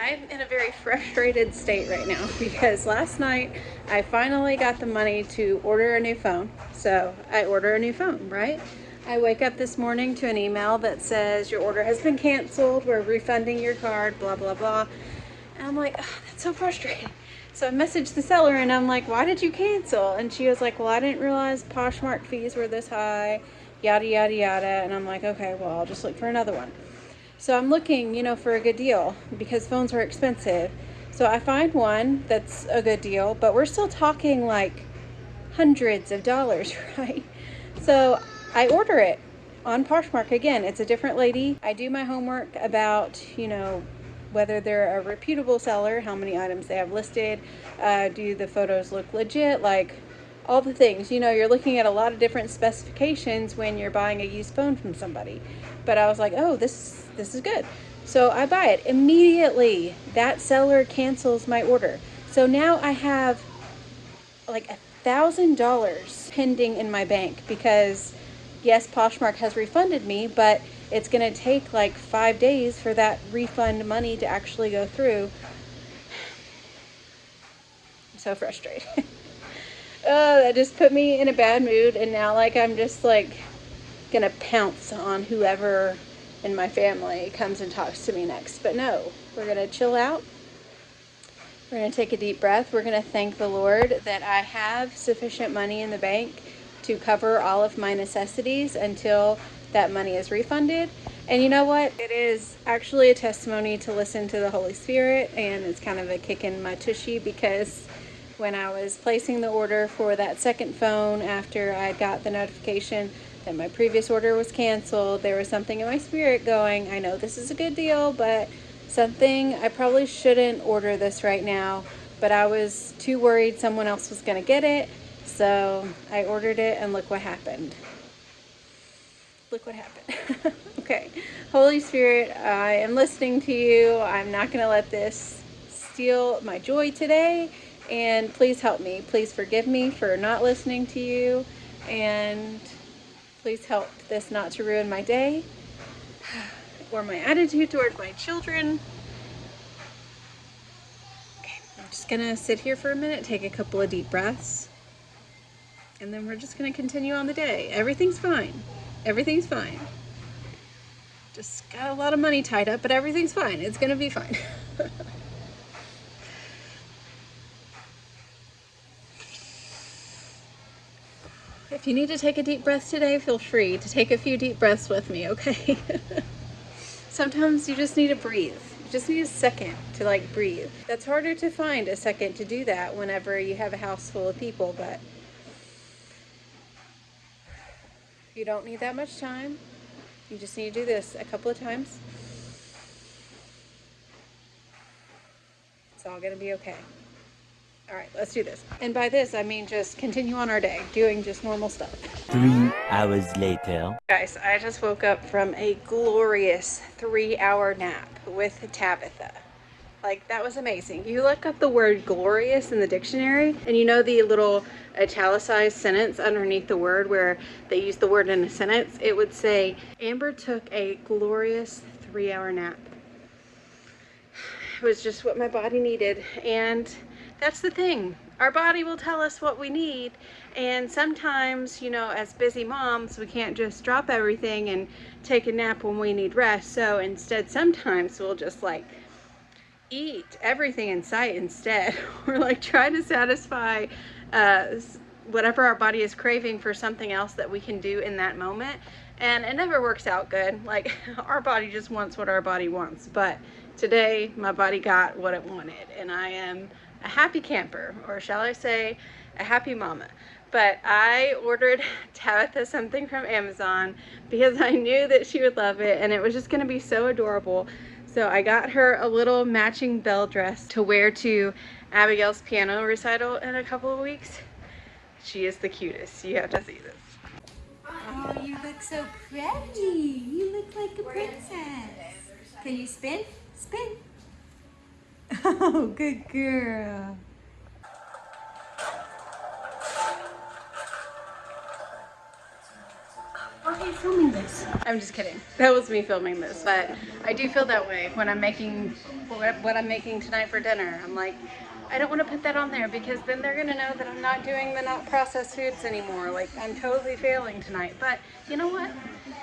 I'm in a very frustrated state right now because last night I finally got the money to order a new phone. So I order a new phone, right? I wake up this morning to an email that says your order has been canceled, we're refunding your card, blah, blah, blah. And I'm like, oh, that's so frustrating. So I messaged the seller and I'm like, why did you cancel? And she was like, well, I didn't realize Poshmark fees were this high, yada, yada, yada. And I'm like, okay, well, I'll just look for another one. So I'm looking, for a good deal because phones are expensive. So I find one that's a good deal, but we're still talking like hundreds of dollars, right? So I order it on Poshmark again. It's a different lady. I do my homework about, whether they're a reputable seller, how many items they have listed, do the photos look legit, like all the things. You're looking at a lot of different specifications when you're buying a used phone from somebody. But I was like, oh, this is good. So I buy it. Immediately, that seller cancels my order. So now I have like $1,000 pending in my bank because, yes, Poshmark has refunded me, but it's going to take like 5 days for that refund money to actually go through. I'm so frustrated. Oh, that just put me in a bad mood, and now I'm just gonna pounce on whoever in my family comes and talks to me next. But no, we're gonna chill out. We're gonna take a deep breath. We're gonna thank the Lord that I have sufficient money in the bank to cover all of my necessities until that money is refunded. And you know what? It is actually a testimony to listen to the Holy Spirit, and it's kind of a kick in my tushy because when I was placing the order for that second phone after I got the notification that my previous order was canceled, there was something in my spirit going, I know this is a good deal, but I probably shouldn't order this right now, but I was too worried someone else was going to get it, so I ordered it, and look what happened. Look what happened. Okay, Holy Spirit, I am listening to you. I'm not going to let this steal my joy today, and please help me. Please forgive me for not listening to you, and please help this not to ruin my day or my attitude towards my children. Okay, I'm just gonna sit here for a minute, take a couple of deep breaths, and then we're just gonna continue on the day. Everything's fine. Everything's fine. Just got a lot of money tied up, but everything's fine. It's gonna be fine. If you need to take a deep breath today, feel free to take a few deep breaths with me, okay? Sometimes you just need to breathe. You just need a second to breathe. That's harder to find, a second to do that whenever you have a house full of people, but you don't need that much time. You just need to do this a couple of times. It's all gonna be okay. All right, let's do this. And by this, I mean just continue on our day, doing just normal stuff. 3 hours later. Guys, I just woke up from a glorious 3-hour nap with Tabitha. That was amazing. You look up the word glorious in the dictionary, and the little italicized sentence underneath the word where they use the word in a sentence, it would say, Amber took a glorious 3-hour nap. It was just what my body needed, and that's the thing. Our body will tell us what we need, and sometimes, as busy moms, we can't just drop everything and take a nap when we need rest. So instead, sometimes we'll just eat everything in sight instead, or try to satisfy whatever our body is craving for something else that we can do in that moment, and it never works out good. Our body just wants what our body wants, but today my body got what it wanted, and I am a happy camper, or shall I say a happy mama. But I ordered Tabitha something from Amazon because I knew that she would love it, and it was just going to be so adorable. So I got her a little matching bell dress to wear to Abigail's piano recital in a couple of weeks. She is the cutest. You have to see this. Oh, you look so pretty. You look like a princess. Can you spin? Spin. Oh, good girl. Okay, so filming this. I'm just kidding. That was me filming this, but I do feel that way when I'm making what I'm making tonight for dinner. I'm like, I don't want to put that on there because then they're gonna know that I'm not doing the not processed foods anymore. Like, I'm totally failing tonight. But you know what?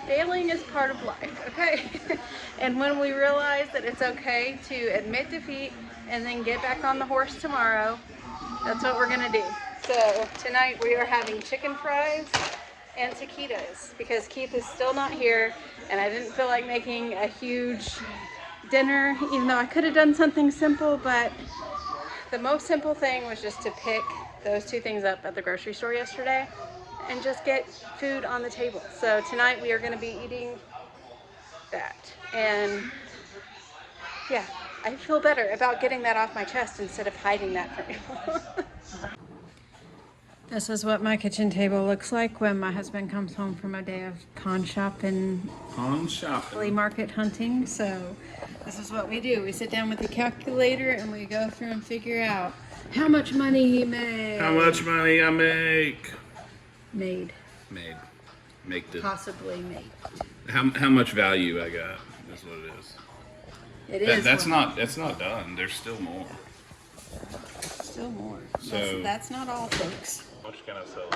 Failing is part of life, okay? And when we realize that it's okay to admit defeat and then get back on the horse tomorrow, that's what we're gonna do. So tonight we are having chicken fries and taquitos because Keith is still not here and I didn't feel like making a huge dinner, even though I could have done something simple, but the most simple thing was just to pick those two things up at the grocery store yesterday and just get food on the table. So tonight we are going to be eating that. And yeah, I feel better about getting that off my chest instead of hiding that from you. This is what my kitchen table looks like when my husband comes home from a day of pawn shop and flea market hunting. So this is what we do. We sit down with the calculator and we go through and figure out how much money he made. How much money I make? Made. Make the. Possibly made. How much value I got is what it is. It is. That's not done. There's still more. Still more. So That's not all, folks. How much can I sell?